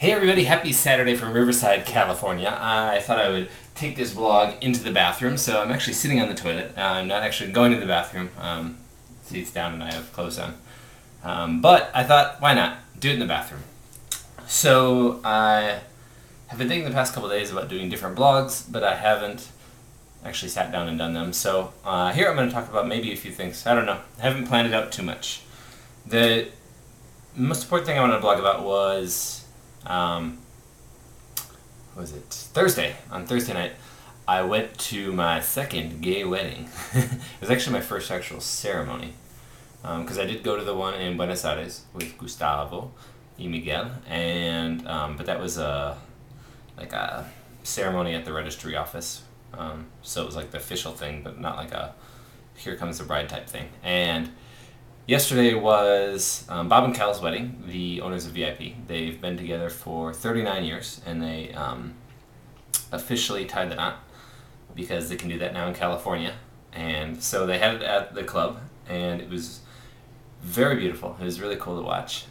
Hey everybody, happy Saturday from Riverside, California. I thought I would take this vlog into the bathroom, so I'm actually sitting on the toilet. I'm not actually going to the bathroom. Seat's down and I have clothes on. But I thought, why not? Do it in the bathroom. So I have been thinking the past couple days about doing different vlogs, but I haven't actually sat down and done them. So here I'm going to talk about maybe a few things. I don't know. I haven't planned it out too much. The most important thing I wanted to blog about was Thursday. On Thursday night, I went to my second gay wedding. It was actually my first actual ceremony, because I did go to the one in Buenos Aires with Gustavo y Miguel, and but that was like a ceremony at the registry office. So it was like the official thing, but not like a here comes the bride type thing. And yesterday was Bob and Cal's wedding, the owners of VIP. They've been together for 39 years, and they officially tied the knot because they can do that now in California. And so they had it at the club, and it was very beautiful. It was really cool to watch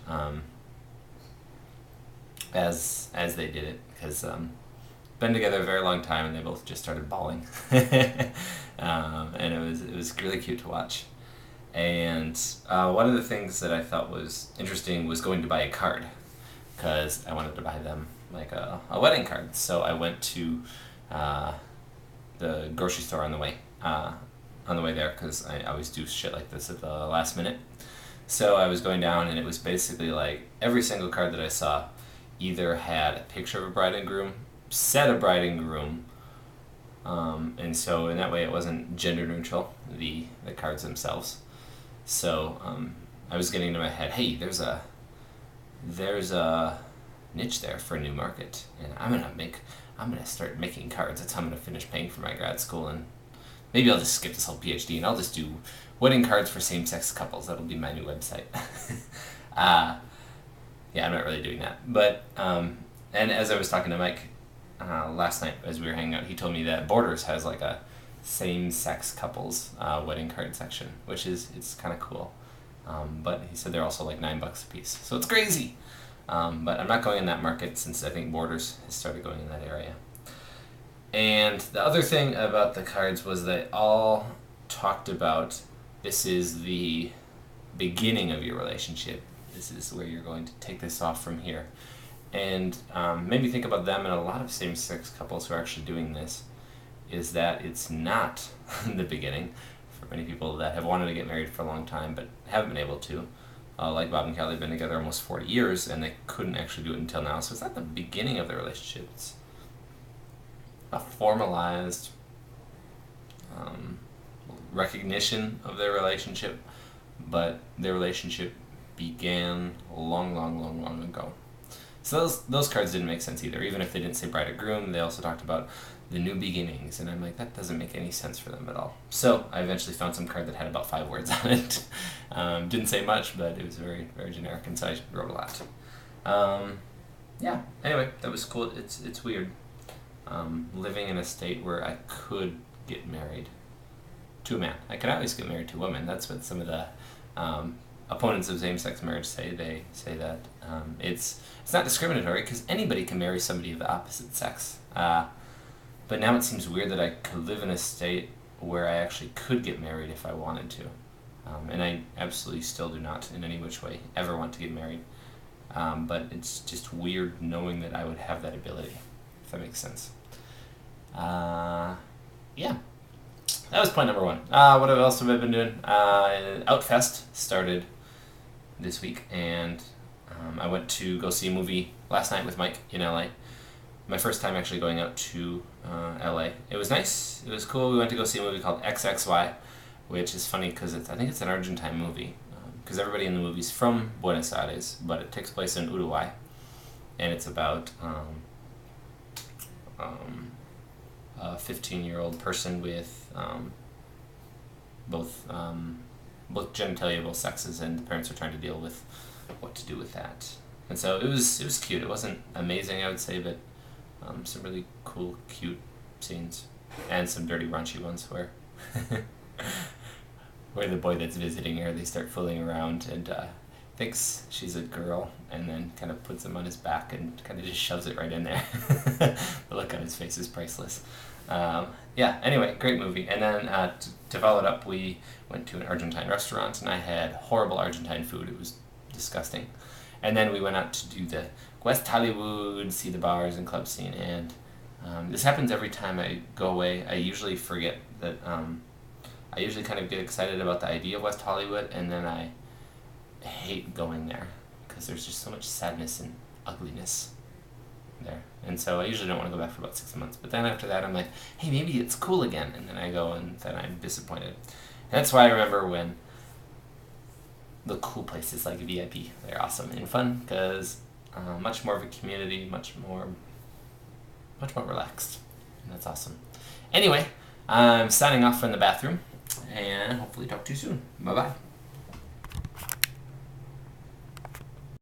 as they did it, because been together a very long time, and they both just started bawling, and it was really cute to watch. And one of the things that I thought was interesting was going to buy a card, because I wanted to buy them like a wedding card. So I went to the grocery store on the way there, because I always do shit like this at the last minute. So I was going down, and it was basically like every single card that I saw either had a picture of a bride and groom, said a bride and groom, and so in that way it wasn't gender neutral, the cards themselves. So I was getting into my head, hey, there's a niche there for a new market, and I'm gonna start making cards. That's how I'm gonna finish paying for my grad school, and maybe I'll just skip this whole PhD and I'll just do wedding cards for same-sex couples. That'll be my new website. Yeah, I'm not really doing that, but and as I was talking to Mike last night as we were hanging out, he told me that Borders has like a same-sex couples wedding card section, which it's kind of cool. But he said they're also like $9 a piece, so it's crazy. But I'm not going in that market, since I think Borders has started going in that area. And the other thing about the cards was they all talked about, this is the beginning of your relationship. This is where you're going to take this off from here. And made me think about them, and a lot of same-sex couples who are actually doing this, is that it's not the beginning for many people that have wanted to get married for a long time but haven't been able to. Like Bob and Cal, they've been together almost 40 years, and they couldn't actually do it until now. So it's not the beginning of the relationship. It's a formalized recognition of their relationship, but their relationship began long ago. So those cards didn't make sense either. Even if they didn't say bride or groom, they also talked about the new beginnings, and I'm like, that doesn't make any sense for them at all. So I eventually found some card that had about 5 words on it. Didn't say much, but it was very, very generic, and so I wrote a lot. Yeah, anyway, that was cool. It's weird living in a state where I could get married to a man. I could always get married to a woman. That's what some of the opponents of same-sex marriage say. They say that it's not discriminatory, because anybody can marry somebody of the opposite sex. But now it seems weird that I could live in a state where I actually could get married if I wanted to. And I absolutely still do not in any which way ever want to get married. But it's just weird knowing that I would have that ability, if that makes sense. Yeah. That was point number 1. What else have I been doing? OutFest started this week, and I went to go see a movie last night with Mike in LA. My first time actually going out to LA. It was nice. It was cool. We went to go see a movie called XXY, which is funny because I think it's an Argentine movie, because everybody in the movie is from Buenos Aires, but it takes place in Uruguay, and it's about a 15-year-old person with both genitalia, both sexes, and the parents are trying to deal with what to do with that. And so it was cute. It wasn't amazing, I would say, but some really cool, cute scenes, and some dirty, raunchy ones where where the boy that's visiting her, they start fooling around, and thinks she's a girl, and then kind of puts him on his back and kind of just shoves it right in there. The look on his face is priceless. Yeah, anyway, great movie. And then to follow it up, we went to an Argentine restaurant, and I had horrible Argentine food. It was disgusting. And then we went out to do the West Hollywood, see the bars and club scene. And this happens every time I go away. I usually forget that. I usually kind of get excited about the idea of West Hollywood, and then I hate going there because there's just so much sadness and ugliness there. And so I usually don't want to go back for about 6 months. But then after that, I'm like, hey, maybe it's cool again. And then I go, and then I'm disappointed. And that's why I remember when the cool places like VIP, they're awesome and fun because much more of a community, much more relaxed. And that's awesome. Anyway, I'm signing off from the bathroom, and hopefully talk to you soon. Bye-bye.